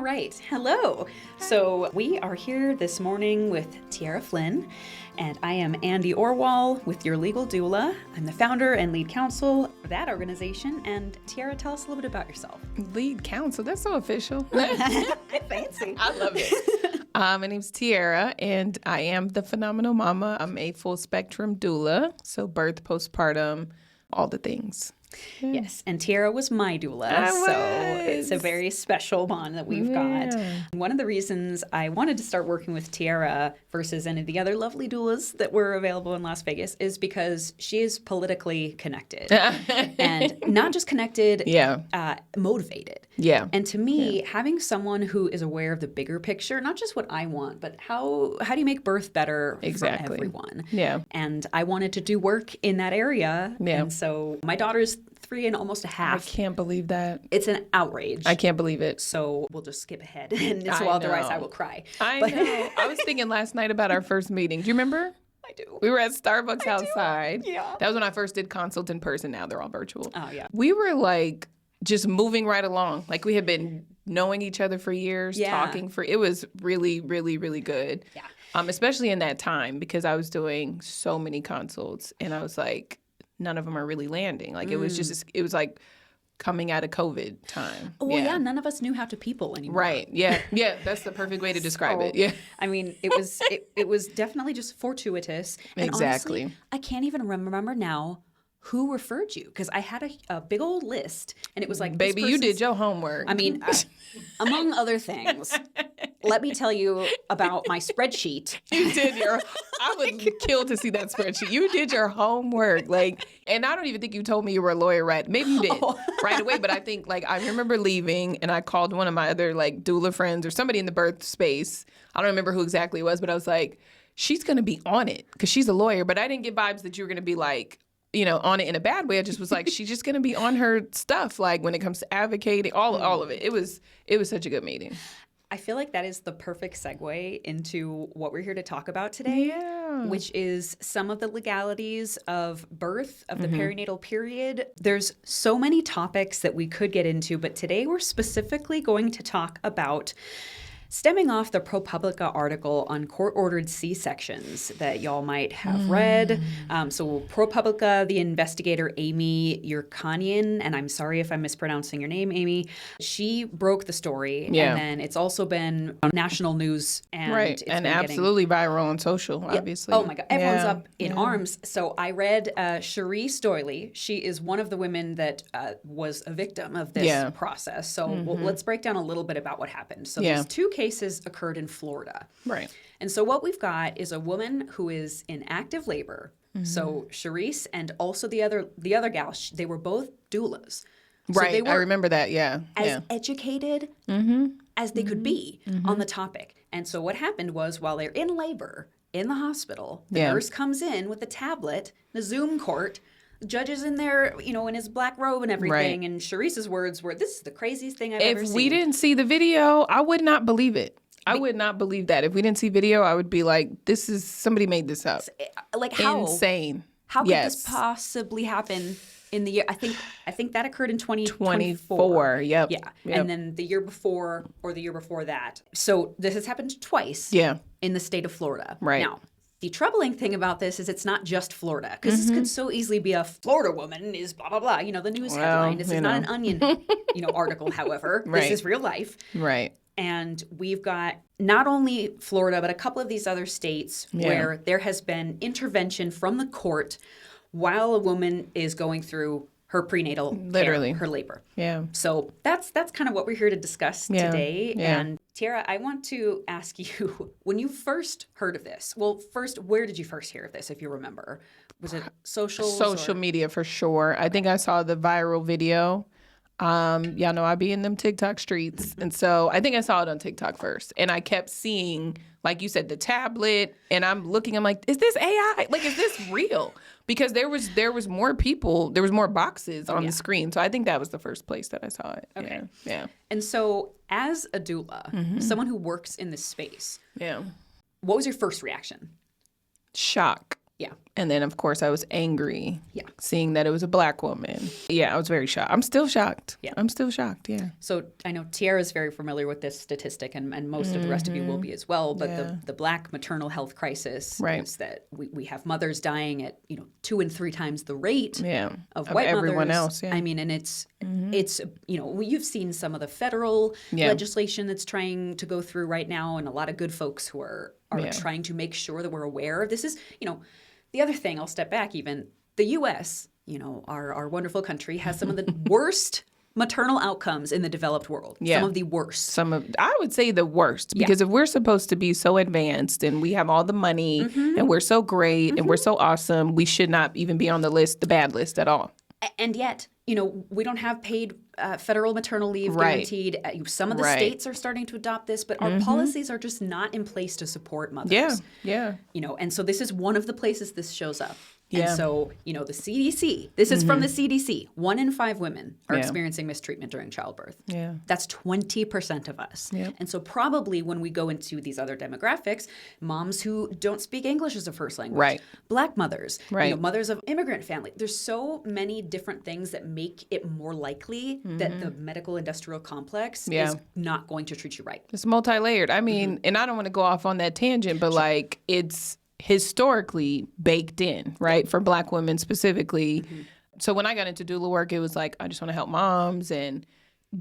right. Hello. So we are here this morning with Tiara Flynn, and I am Andi Orwoll with Your Legal Doula. I'm the founder and lead counsel for that organization. And Tiara, tell us a little bit about yourself. Lead counsel? That's so official. Fancy. I love it. My name's Tiara, and I am the phenomenal mama. I'm a full spectrum doula, so birth, postpartum, all the things. Yeah. Yes, and Tiara was my doula, so it's a very special bond that we've got. One of the reasons I wanted to start working with Tiara versus any of the other lovely doulas that were available in Las Vegas is because she is politically connected. And not just connected, motivated. Yeah. And to me, having someone who is aware of the bigger picture, not just what I want, but how do you make birth better for everyone? Yeah. And I wanted to do work in that area. Yeah. And so my daughter's 3 and almost a half. I can't believe that. It's an outrage. I can't believe it. So we'll just skip ahead. And otherwise I will cry. I know. I was thinking last night about our first meeting. Do you remember? I do. We were at Starbucks outside. Yeah. That was when I first did consult in person. Now they're all virtual. Oh, yeah. We were like just moving right along. Like we had been knowing each other for years, talking for, it was really, really, really good. Yeah. Especially in that time because I was doing so many consults and I was like, none of them are really landing. Like it was just, it was like coming out of COVID time. Well, yeah, none of us knew how to people anymore. Right. Yeah. Yeah. That's the perfect way to describe it. Yeah. I mean, it was definitely just fortuitous. And exactly. Honestly, I can't even remember now who referred you because I had a big old list and it was like, baby, you did your homework. I mean, among other things, let me tell you about my spreadsheet. You did I would kill to see that spreadsheet. You did your homework. And I don't even think you told me you were a lawyer, right? Maybe you did right away. But I think I remember leaving and I called one of my other doula friends or somebody in the birth space. I don't remember who exactly it was, but I was like, she's going to be on it because she's a lawyer. But I didn't get vibes that you were going to be on it in a bad way. I just was like, she's just going to be on her stuff. When it comes to advocating, all of it. It was such a good meeting. I feel like that is the perfect segue into what we're here to talk about today, which is some of the legalities of birth, of the perinatal period. There's so many topics that we could get into, but today we're specifically going to talk about stemming off the ProPublica article on court-ordered C-sections that y'all might have read. So ProPublica, the investigator Amy Yerkanian, and I'm sorry if I'm mispronouncing your name, Amy, she broke the story. Yeah. And then it's also been on national news. And and absolutely viral on social, obviously. Oh, my God. Everyone's up in arms. So I read Cherise Doyley. She is one of the women that was a victim of this process. So let's break down a little bit about what happened. So there's 2 cases occurred in Florida. Right. And so what we've got is a woman who is in active labor. So Cherise and also the other gal, they were both doulas. So right. they were I remember that. Yeah. as educated as they could be on the topic. And so what happened was while they're in labor in the hospital, the nurse comes in with a tablet, the Zoom court. The judge is in there, in his black robe and everything. Right. And Cherise's words were, "This is the craziest thing I've ever seen." If we didn't see the video, I would not believe it. I would not believe that. If we didn't see video, I would be like, this is, somebody made this up. How? Insane. How could this possibly happen in the year? I think that occurred in 2024. Yep. Yeah. And then the year before or the year before that. So this has happened twice in the state of Florida. Right. Now, the troubling thing about this is it's not just Florida, because this could so easily be a Florida woman is blah, blah, blah. The news headline. This is not an Onion, article, however. This is real life. Right. And we've got not only Florida, but a couple of these other states where there has been intervention from the court while a woman is going through her prenatal care, her labor. Yeah. So that's kind of what we're here to discuss today. Yeah. And Tiara, I want to ask you, when you first heard of this, well, first, where did you first hear of this, if you remember? Was it social media for sure. I think I saw the viral video. Y'all know I be in them TikTok streets. And so I think I saw it on TikTok first. And I kept seeing, like you said, the tablet. And I'm like, is this AI? Is this real? Because there was more people, there was more boxes on the screen. So I think that was the first place that I saw it. Okay. Yeah. And so as a doula, someone who works in this space, yeah, what was your first reaction? Shock. Yeah. And then, of course, I was angry seeing that it was a Black woman. Yeah, I was very shocked. I'm still shocked. Yeah. I'm still shocked, yeah. So I know Tiara is very familiar with this statistic, and most of the rest of you will be as well. But the Black maternal health crisis is that we have mothers dying at 2 and 3 times the rate of white everyone mothers. else. Yeah. I mean, and it's you've seen some of the federal legislation that's trying to go through right now, and a lot of good folks who are trying to make sure that we're aware. This is the other thing. I'll step back even. The U.S., our wonderful country, has some of the worst maternal outcomes in the developed world. Some of the worst. I would say the worst, because if we're supposed to be so advanced and we have all the money and we're so great and we're so awesome, we should not even be on the list, the bad list at all. And yet, we don't have paid federal maternal leave guaranteed. Some of the states are starting to adopt this, but our policies are just not in place to support mothers. Yeah. And so this is one of the places this shows up. Yeah. And so, the CDC, this is from the CDC, 1 in 5 women are experiencing mistreatment during childbirth. Yeah. That's 20% of us. Yep. And so probably when we go into these other demographics, moms who don't speak English as a first language, Black mothers, mothers of immigrant family, there's so many different things that make it more likely that the medical industrial complex is not going to treat you right. It's multi-layered. I mean, and I don't want to go off on that tangent, but it's historically baked in, right? For Black women specifically. So when I got into doula work, it was like, I just want to help moms. And,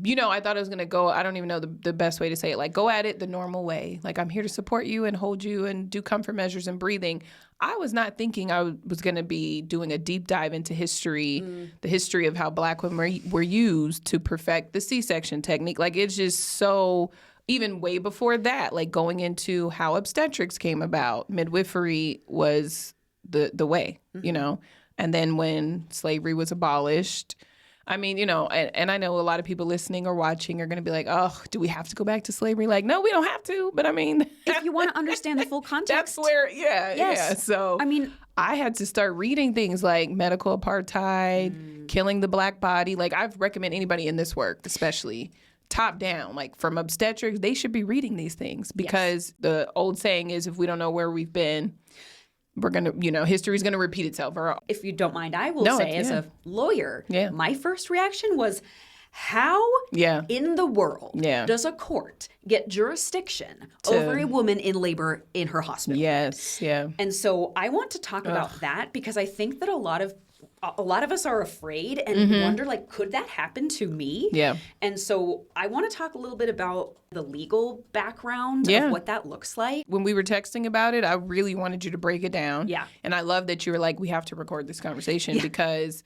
I thought I was going to go, I don't even know the best way to say it, like go at it the normal way. Like I'm here to support you and hold you and do comfort measures and breathing. I was not thinking I was going to be doing a deep dive into history, the history of how Black women were used to perfect the C-section technique. Like it's just so... Even way before that, like going into how obstetrics came about, midwifery was the way, And then when slavery was abolished, I mean, and I know a lot of people listening or watching are going to be like, oh, do we have to go back to slavery? Like, no, we don't have to. But I mean, if you want to understand the full context. That's where, yeah. So I mean, I had to start reading things like medical apartheid, killing the Black body. Like I recommend anybody in this work, especially top down, like from obstetrics, they should be reading these things because the old saying is if we don't know where we've been, we're going to, history's going to repeat itself. If you don't mind, I will say as a lawyer, my first reaction was, how in the world does a court get jurisdiction over a woman in labor in her hospital? Yes, yeah. And so I want to talk about that because I think that a lot of us are afraid and wonder, like, could that happen to me? Yeah. And so I want to talk a little bit about the legal background of what that looks like. When we were texting about it, I really wanted you to break it down. Yeah. And I love that you were like, we have to record this conversation because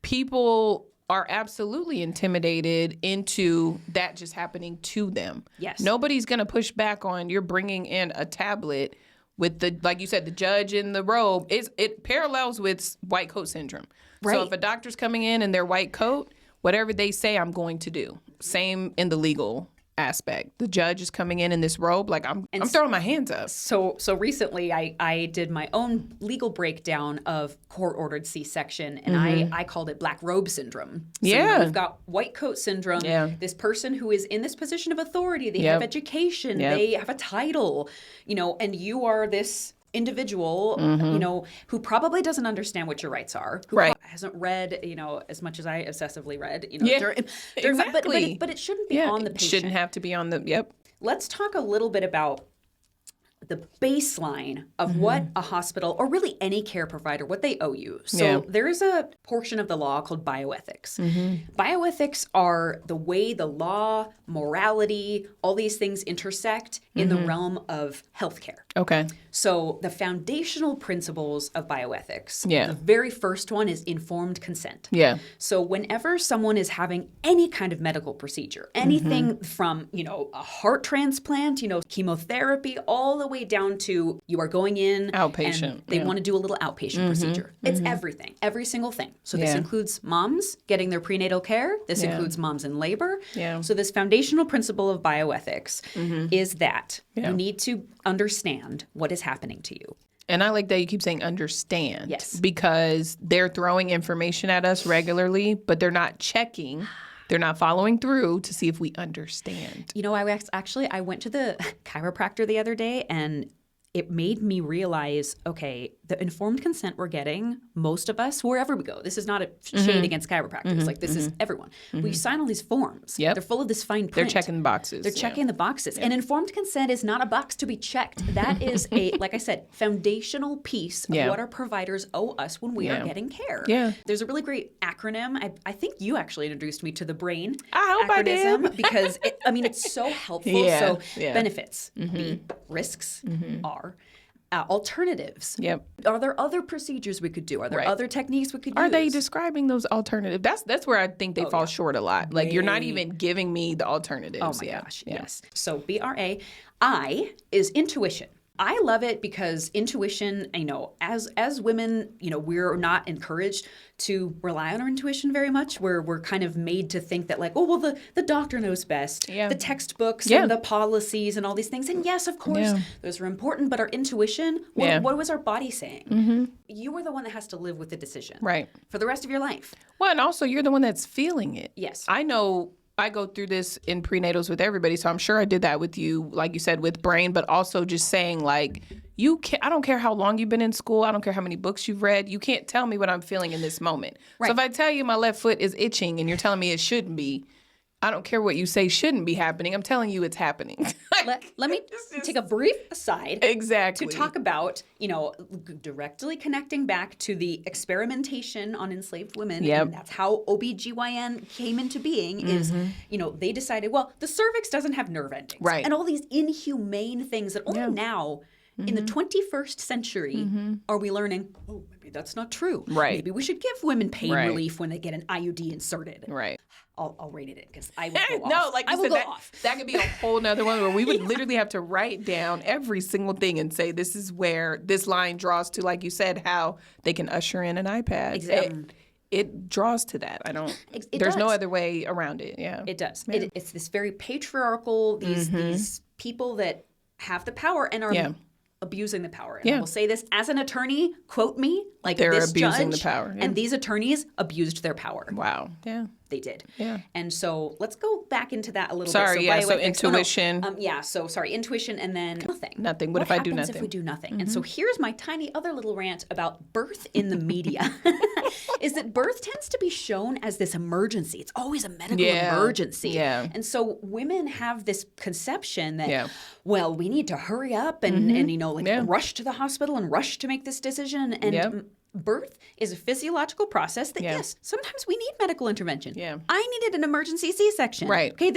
people are absolutely intimidated into that just happening to them. Yes. Nobody's going to push back on you're bringing in a tablet with the, like you said, the judge in the robe. It parallels with white coat syndrome. Right. So if a doctor's coming in their white coat, whatever they say, I'm going to do. Same in the legal aspect. The judge is coming in this robe, like I'm throwing my hands up. So recently I did my own legal breakdown of court-ordered C-section, and I called it black robe syndrome. So we've got white coat syndrome, this person who is in this position of authority, they have education, they have a title, and you are this individual, who probably doesn't understand what your rights are, who hasn't read, as much as I obsessively read, exactly. But it shouldn't be on the patient. It shouldn't have to be on the, Let's talk a little bit about the baseline of what a hospital or really any care provider, what they owe you. So there is a portion of the law called bioethics. Bioethics are the way the law, morality, all these things intersect in the realm of healthcare. Okay. So the foundational principles of bioethics, the very first one is informed consent. Yeah. So whenever someone is having any kind of medical procedure, anything from, a heart transplant, chemotherapy, all the way down to you are going in outpatient. And they want to do a little outpatient procedure. It's everything, every single thing. So this includes moms getting their prenatal care. This includes moms in labor. Yeah. So this foundational principle of bioethics is that you need to understand what is happening to you. And I like that you keep saying understand. Yes. Because they're throwing information at us regularly, but they're not checking. They're not following through to see if we understand. I went to the chiropractor the other day, and it made me realize, okay, the informed consent we're getting, most of us, wherever we go, this is not a shade against chiropractors. Like, this is everyone. We sign all these forms. Yep. They're full of this fine print. They're checking the boxes. They're checking the boxes. And informed consent is not a box to be checked. That is like I said, foundational piece of what our providers owe us when we are getting care. Yeah. There's a really great acronym. I think you actually introduced me to the BRAIN I hope I did. because it's so helpful. Yeah. So benefits, B, risks, R. Alternatives. Yep. Are there other procedures we could do? Are there other techniques we could use? Are they describing those alternatives? That's where I think they fall short a lot. Like, you're not even giving me the alternatives. Oh my gosh, yes. So BRA. I is intuition. I love it because intuition, as women, we're not encouraged to rely on our intuition very much. We're kind of made to think that, like, oh, well, the doctor knows best. Yeah. The textbooks and the policies and all these things. And yes, of course, those are important. But our intuition, what was our body saying? You were the one that has to live with the decision. Right. For the rest of your life. Well, and also you're the one that's feeling it. Yes. I know I go through this in prenatals with everybody, so I'm sure I did that with you, like you said, with brain, but also just saying, like, I don't care how long you've been in school. I don't care how many books you've read. You can't tell me what I'm feeling in this moment. Right. So if I tell you my left foot is itching and you're telling me it shouldn't be, I don't care what you say shouldn't be happening. I'm telling you it's happening. Let me take a brief aside. Exactly. To talk about, directly connecting back to the experimentation on enslaved women. Yep. And that's how OBGYN came into being is, they decided, well, the cervix doesn't have nerve endings. Right. And all these inhumane things that only now in the 21st century are we learning, oh, maybe that's not true. Right. Maybe we should give women pain relief when they get an IUD inserted. Right. I'll rate it because I will go off. No, like you said, off. That could be a whole nother one where we would literally have to write down every single thing and say, this is where this line draws to, like you said, how they can usher in an iPad. Exactly. It draws to that. There's no other way around it. Yeah. It does. Yeah. It's this very patriarchal, these people that have the power and are abusing the power. And I will say this as an attorney, quote me, like they're this abusing judge the power. Yeah. and these attorneys abused their power. Wow. Yeah. They did. Yeah. And so let's go back into that a little bit. So intuition. Intuition and then nothing. Nothing. What if I do happens nothing? if we do nothing? And so here's my tiny other little rant about birth in the media. Is that birth tends to be shown as this emergency. It's always a medical emergency. Yeah. And so women have this conception that, well, we need to hurry up and rush to the hospital and rush to make this decision. And birth is a physiological process that, yes, sometimes we need medical intervention. Yeah. I needed an emergency C-section. Right. Okay,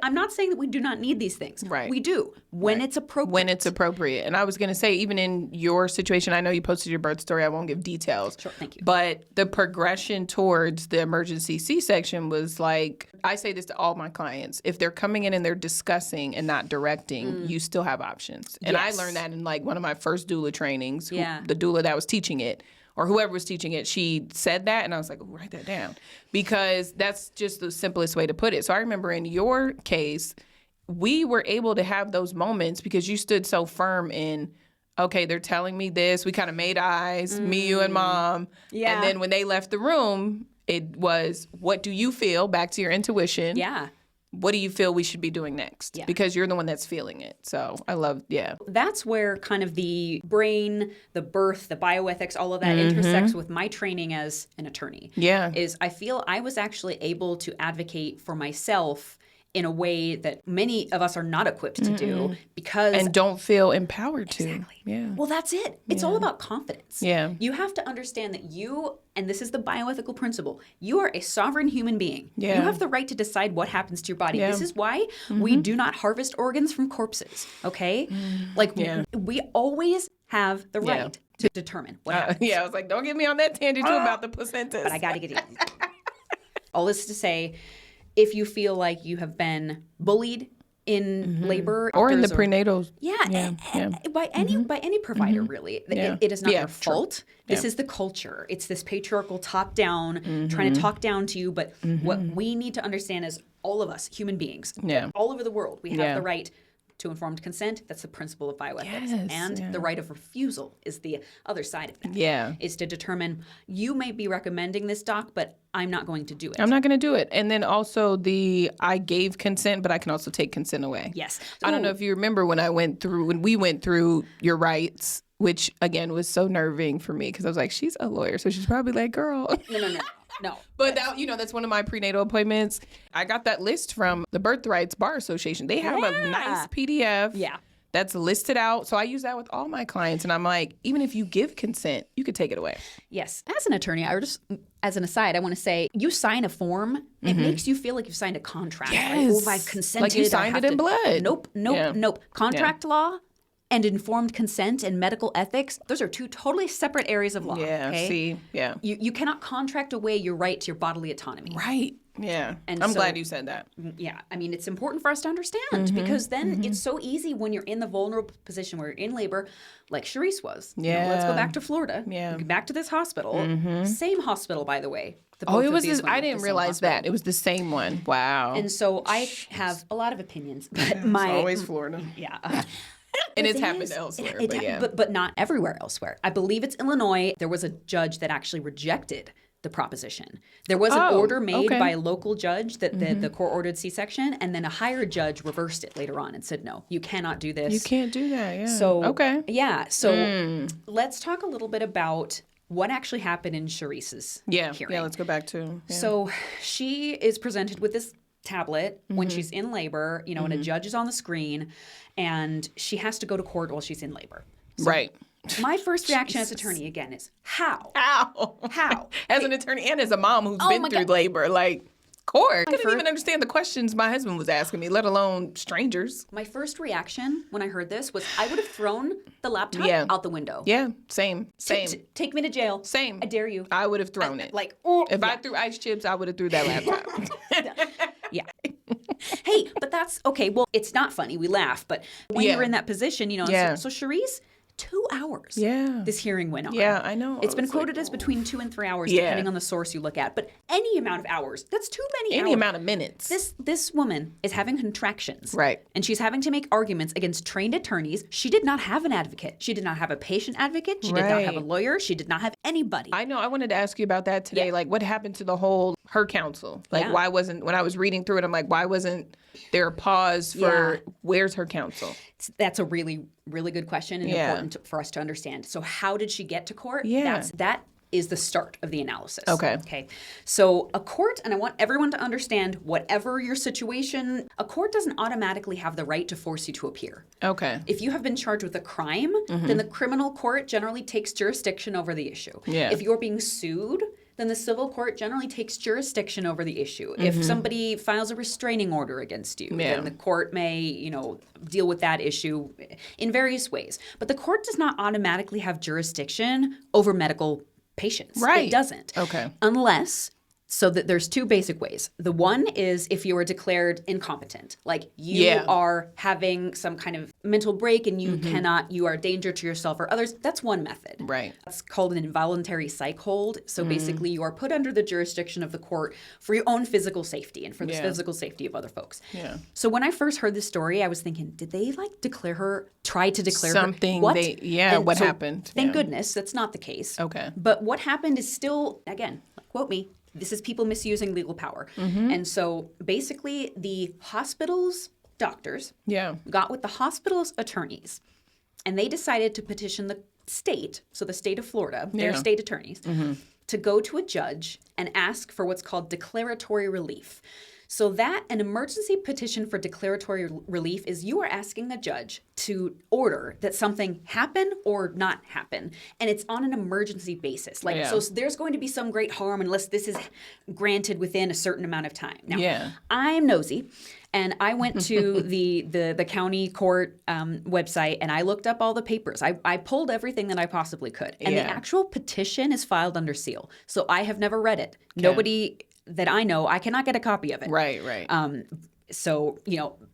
I'm not saying that we do not need these things. Right. We do, when it's appropriate. When it's appropriate. And I was going to say, even in your situation, I know you posted your birth story. I won't give details. Sure, thank you. But the progression towards the emergency C-section was like, I say this to all my clients. If they're coming in and they're discussing and not directing, you still have options. And I learned that in like one of my first doula trainings. The doula that was teaching it, or whoever was teaching it, she said that, and I was like, write that down, because that's just the simplest way to put it. So I remember in your case, we were able to have those moments because you stood so firm in, okay, they're telling me this. We kind of made eyes, me, you, and mom. Yeah. And then when they left the room, it was, what do you feel? Back to your intuition. Yeah. What do you feel we should be doing next? Yeah. Because you're the one that's feeling it. So I love, That's where kind of the brain, the birth, the bioethics, all of that intersects with my training as an attorney. Yeah. Is I feel I was actually able to advocate for myself in a way that many of us are not equipped to do because... And don't feel empowered to. Exactly. Yeah. Well, that's it. It's all about confidence. Yeah. You have to understand that you, and this is the bioethical principle, you are a sovereign human being. Yeah. You have the right to decide what happens to your body. This is why we do not harvest organs from corpses, okay? We always have the right to determine what happens. I was like, don't get me on that tangent too about the placentas. But I got to get it. All this to say, if you feel like you have been bullied in labor or in the prenatals, by any provider, really, it is not your fault. This is the culture. It's this patriarchal top down trying to talk down to you. But what we need to understand is all of us human beings, all over the world, we have the right to informed consent. That's the principle of bioethics. And the right of refusal is the other side of that. Yeah. Is to determine, you may be recommending this, doc, but I'm not going to do it. I'm not going to do it. And then also I gave consent, but I can also take consent away. Yes. I don't know if you remember when we went through your rights, which again was so nerving for me because I was like, she's a lawyer, so she's probably like, girl. No. But that, that's one of my prenatal appointments. I got that list from the Birthrights Bar Association. They have a nice PDF. Yeah. That's listed out. So I use that with all my clients. And I'm like, even if you give consent, you could take it away. Yes. As an attorney, as an aside, I want to say, you sign a form, it makes you feel like you've signed a contract. Yes. Right? Oh, I've consented. Like you signed it in blood. Nope. Contract law and informed consent and medical ethics, those are two totally separate areas of law. Yeah, okay? see, yeah. You cannot contract away your right to your bodily autonomy. Right. Yeah. And I'm so, glad you said that. Yeah. I mean, it's important for us to understand because then it's so easy when you're in the vulnerable position where you're in labor, like Charisse was. Yeah. Let's go back to Florida. Yeah. Back to this hospital. Same hospital, by the way. It was this. I didn't realize that. It was the same one. Wow. And so I have a lot of opinions. But it's always Florida. Yeah. And it's happened elsewhere, but not everywhere elsewhere. I believe it's Illinois. There was a judge that actually rejected the proposition. There was an order made by a local judge that the court ordered C-section, and then a higher judge reversed it later on and said, no, you cannot do this. You can't do that, yeah. So, so let's talk a little bit about what actually happened in Charisse's hearing. Yeah, let's go back to... Yeah. So she is presented with this tablet when she's in labor, and a judge is on the screen, and she has to go to court while she's in labor. So right. My first reaction as attorney, again, is how? How? As an attorney and as a mom who's been through labor, like, court. I couldn't even understand the questions my husband was asking me, let alone strangers. My first reaction when I heard this was I would have thrown the laptop out the window. Yeah, same. Take me to jail. Same. I dare you. I would have thrown it. If I threw ice chips, I would have threw that laptop. Yeah. Hey, but that's okay. Well, it's not funny. We laugh, but when you're in that position, so Charisse, 2 hours. Yeah. This hearing went on. Yeah, I know. It's been quoted as between 2 and 3 hours, depending on the source you look at. But any amount of hours, that's too many hours. Any amount of minutes. This woman is having contractions. Right. And she's having to make arguments against trained attorneys. She did not have an advocate. She did not have a patient advocate. She did not have a lawyer. She did not have anybody. I know. I wanted to ask you about that today. Yeah. Like, what happened to the whole, her counsel? Like, why wasn't, when I was reading through it, I'm like, why wasn't there a pause for where's her counsel? That's a really, really good question and important for us to understand. So how did she get to court? Yeah. That is the start of the analysis. Okay. So a court, and I want everyone to understand, whatever your situation, a court doesn't automatically have the right to force you to appear. Okay. If you have been charged with a crime, then the criminal court generally takes jurisdiction over the issue. Yeah. If you're being sued, then the civil court generally takes jurisdiction over the issue. If somebody files a restraining order against you, then the court may, deal with that issue in various ways. But the court does not automatically have jurisdiction over medical patients. Right. It doesn't. Okay. Unless... So that there's two basic ways. The one is if you are declared incompetent, like you are having some kind of mental break and you you are a danger to yourself or others. That's one method. Right. That's called an involuntary psych hold. So basically you are put under the jurisdiction of the court for your own physical safety and for the physical safety of other folks. Yeah. So when I first heard this story, I was thinking, did they try to declare something? What? What happened? Thank goodness that's not the case. Okay. But what happened is still, again, quote me, this is people misusing legal power. And so basically the hospital's doctors got with the hospital's attorneys and they decided to petition the state, so the state of Florida, their state attorneys, to go to a judge and ask for what's called declaratory relief. So that an emergency petition for declaratory relief is you are asking a judge to order that something happen or not happen. And it's on an emergency basis. So there's going to be some great harm unless this is granted within a certain amount of time. Now, I'm nosy. And I went to the county court website and I looked up all the papers. I pulled everything that I possibly could. And the actual petition is filed under seal. So I have never read it. Okay. Nobody that I know, I cannot get a copy of it. Right.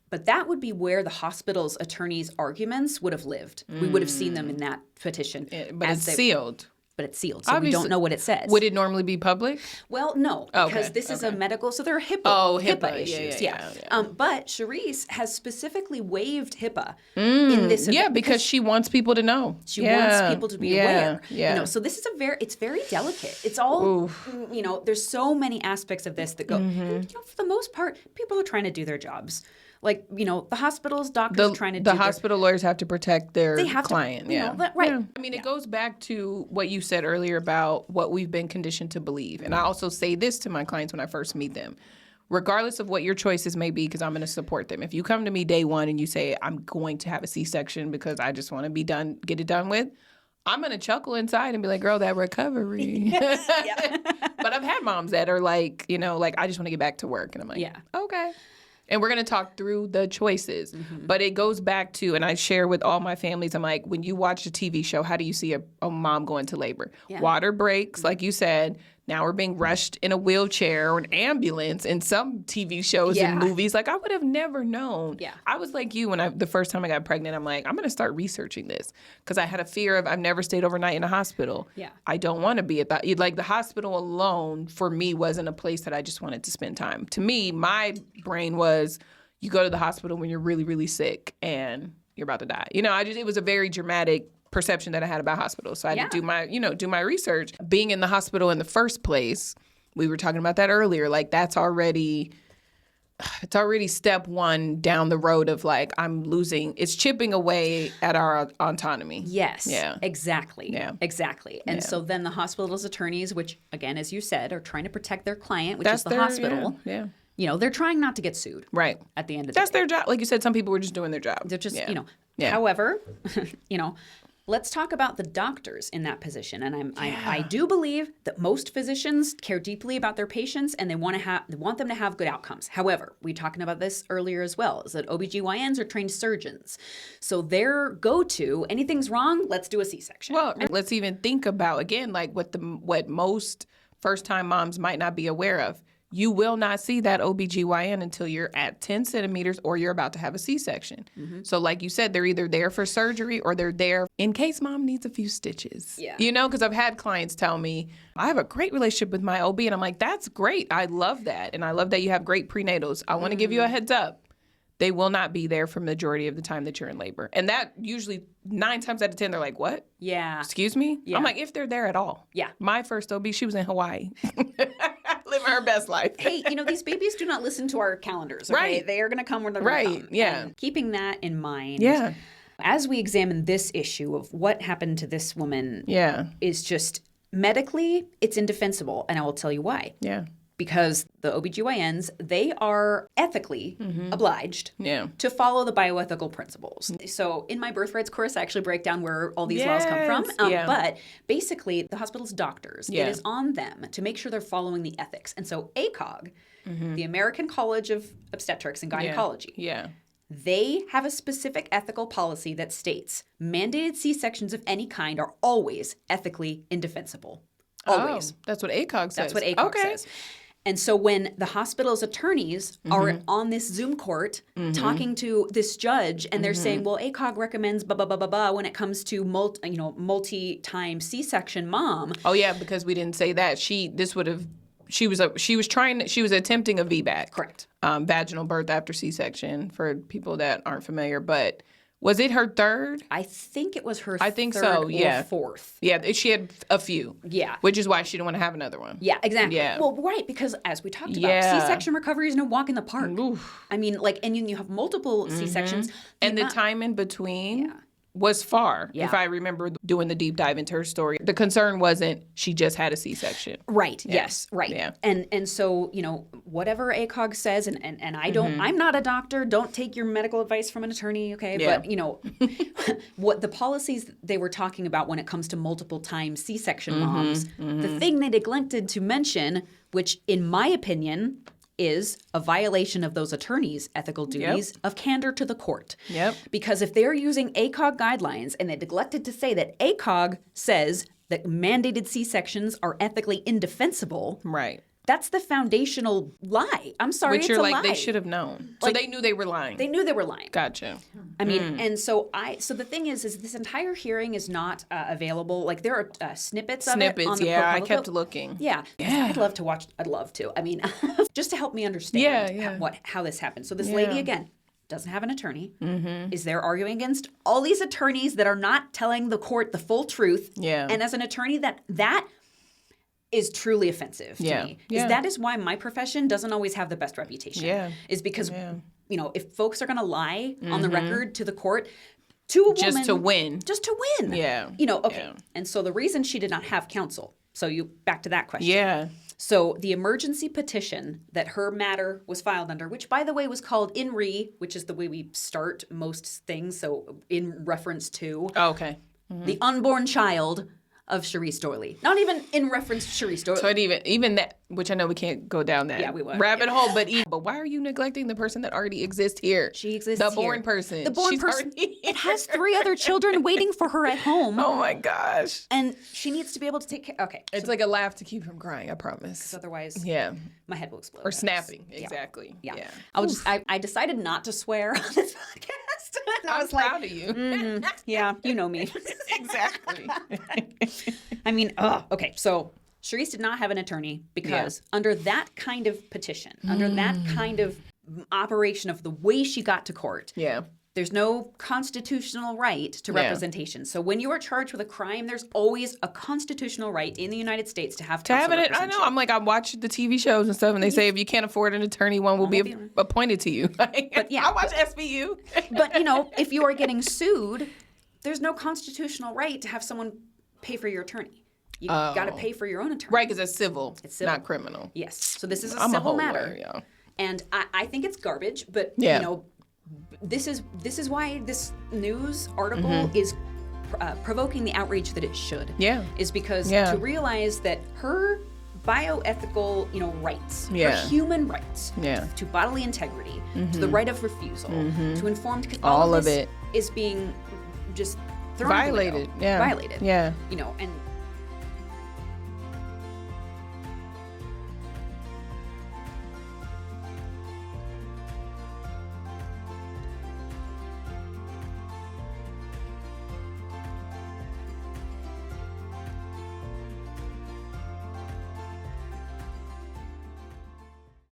But that would be where the hospital's attorneys' arguments would have lived. We would have seen them in that petition. But it's sealed. But it's sealed, so obviously, we don't know what it says. Would it normally be public? Well, no, because this is a medical, so there are HIPAA issues. But Charisse has specifically waived HIPAA in this event. Yeah, because she wants people to know. She wants people to be aware. Yeah. So this is it's very delicate. It's all, there's so many aspects of this that go, and, for the most part, people are trying to do their jobs. Like, the hospital's doctors trying to do the hospital lawyers have to protect their client. Right. Yeah. I mean, it goes back to what you said earlier about what we've been conditioned to believe. And I also say this to my clients when I first meet them. Regardless of what your choices may be, because I'm going to support them. If you come to me day one and you say, I'm going to have a C-section because I just want to get it done with, I'm going to chuckle inside and be like, girl, that recovery. But I've had moms that are like, I just want to get back to work. And I'm like, okay. And we're going to talk through the choices. But it goes back to, and I share with all my families, I'm like, when you watch a TV show, how do you see a mom go into labor? Water breaks, like you said. Now we're being rushed in a wheelchair or an ambulance in some TV shows and movies. Like, I would have never known. I was like you when the first time I got pregnant. I'm like, I'm going to start researching this because I had a fear of I've never stayed overnight in a hospital. I don't want to be at that. Like, the hospital alone for me wasn't a place that I just wanted to spend time. To me, my brain was you go to the hospital when you're really, really sick and you're about to die. It was a very dramatic perception that I had about hospitals. So I had to do my research. Being in the hospital in the first place, we were talking about that earlier, like it's already step one down the road of like, it's chipping away at our autonomy. Yes. Yeah. Exactly. Yeah. Exactly. And so then the hospital's attorneys, which again, as you said, are trying to protect their client, which is the hospital. They're trying not to get sued. Right. At the end of the day. That's their job. Like you said, some people were just doing their job. They're just, however, let's talk about the doctors in that position. And I do believe that most physicians care deeply about their patients and they want them to have good outcomes. However, we talking about this earlier as well, is that OBGYNs are trained surgeons. So their go-to, anything's wrong, let's do a C-section. Well, let's even think about, again, like what most first-time moms might not be aware of. You will not see that OBGYN until you're at 10 centimeters or you're about to have a C-section. So like you said, they're either there for surgery or they're there in case mom needs a few stitches. Because I've had clients tell me, I have a great relationship with my OB. And I'm like, that's great. I love that. And I love that you have great prenatals. I want to give you a heads up. They will not be there for majority of the time that you're in labor. And that usually 9 times out of 10, they're like, what? Yeah. Excuse me? Yeah. I'm like, if they're there at all. Yeah. My first OB, she was in Hawaii. Living her best life. Hey, these babies do not listen to our calendars, okay? Right. They are going to come when they're going to come. Yeah. And keeping that in mind. Yeah. As we examine this issue of what happened to this woman is just medically, it's indefensible. And I will tell you why. Yeah. Because the OBGYNs, they are ethically obliged to follow the bioethical principles. So in my birth rights course, I actually break down where all these laws come from. But basically, the hospital's doctors, it is on them to make sure they're following the ethics. And so ACOG, the American College of Obstetrics and Gynecology, they have a specific ethical policy that states mandated C-sections of any kind are always ethically indefensible. Always. Oh, that's what ACOG says. That's what ACOG says. And so when the hospital's attorneys are on this Zoom court talking to this judge and they're saying, well, ACOG recommends blah, blah, blah, blah, blah when it comes to multi-time C-section mom. Oh, yeah, because we didn't say that. She was attempting a VBAC. Correct. Vaginal birth after C-section for people that aren't familiar. But was it her third? I think it was her third or fourth. Yeah, she had a few. Yeah. Which is why she didn't want to have another one. Yeah, exactly. Yeah. Well, right, because as we talked about, C-section recovery is no walk in the park. Oof. I mean, and you have multiple C-sections. And the time in between was far, if I remember doing the deep dive into her story. The concern wasn't she just had a C-section. Right, yes, right. Yeah. And so, whatever ACOG says, and I don't, I'm not a doctor, don't take your medical advice from an attorney, okay? Yeah. But, what the policies they were talking about when it comes to multiple time C-section moms, the thing they neglected to mention, which in my opinion is a violation of those attorneys' ethical duties of candor to the court. Because if they're using ACOG guidelines and they neglected to say that ACOG says that mandated C-sections are ethically indefensible, that's the foundational lie. I'm sorry, it's a lie. They should have known. So they knew they were lying. They knew they were lying. Gotcha. I mean, and so the thing is this entire hearing is not available. Like there are snippets of it on the I kept looking. Yeah. I'd love to watch. I'd love to. I mean, just to help me understand how this happened. So this lady, again, doesn't have an attorney, is there arguing against all these attorneys that are not telling the court the full truth. And as an attorney, that is truly offensive to me. That is why my profession doesn't always have the best reputation. Is because if folks are going to lie on the record to the court, to a woman. Just to win. Just to win. Yeah. Okay. Yeah. And so the reason she did not have counsel, so back to that question. Yeah. So the emergency petition that her matter was filed under, which by the way was called in re, which is the way we start most things, so in reference to Okay. the unborn child of Sharice Doyley. Not even in reference to Sharice Doyley. So even that, which I know we can't go down that we would. rabbit hole, but why are you neglecting the person that already exists here? She exists the here. born person. The born She's person. already It has 3 other children waiting for her at home. Oh my gosh. And she needs to be able to take care. Okay. It's like a laugh to keep from crying, I promise. 'Cause otherwise, Yeah. my head will explode. Or snapping. Exactly. Yeah. I decided not to swear on this podcast. I was proud of you. Yeah, you know me. Exactly. I mean, okay. So Sharice did not have an attorney because under that kind of petition, under that kind of operation of the way she got to court, there's no constitutional right to representation. So when you are charged with a crime, there's always a constitutional right in the United States to have counsel I representation. know. I'm like, I watch the TV shows and stuff, and they say if you can't afford an attorney, one will be appointed to you. But yeah, I watch SVU. But, if you are getting sued, there's no constitutional right to have someone pay for your attorney. You got to pay for your own attorney. Right, because it's civil, civil, not criminal. Yes. So this is a I'm civil a matter. lawyer, yeah. And I think it's garbage, but, this is why this news article is provoking the outrage that it should. Yeah. Is because to realize that her bioethical, rights, her human rights to bodily integrity, to the right of refusal, to informed consent, all of it is being just thrown violated. Violated. Yeah. And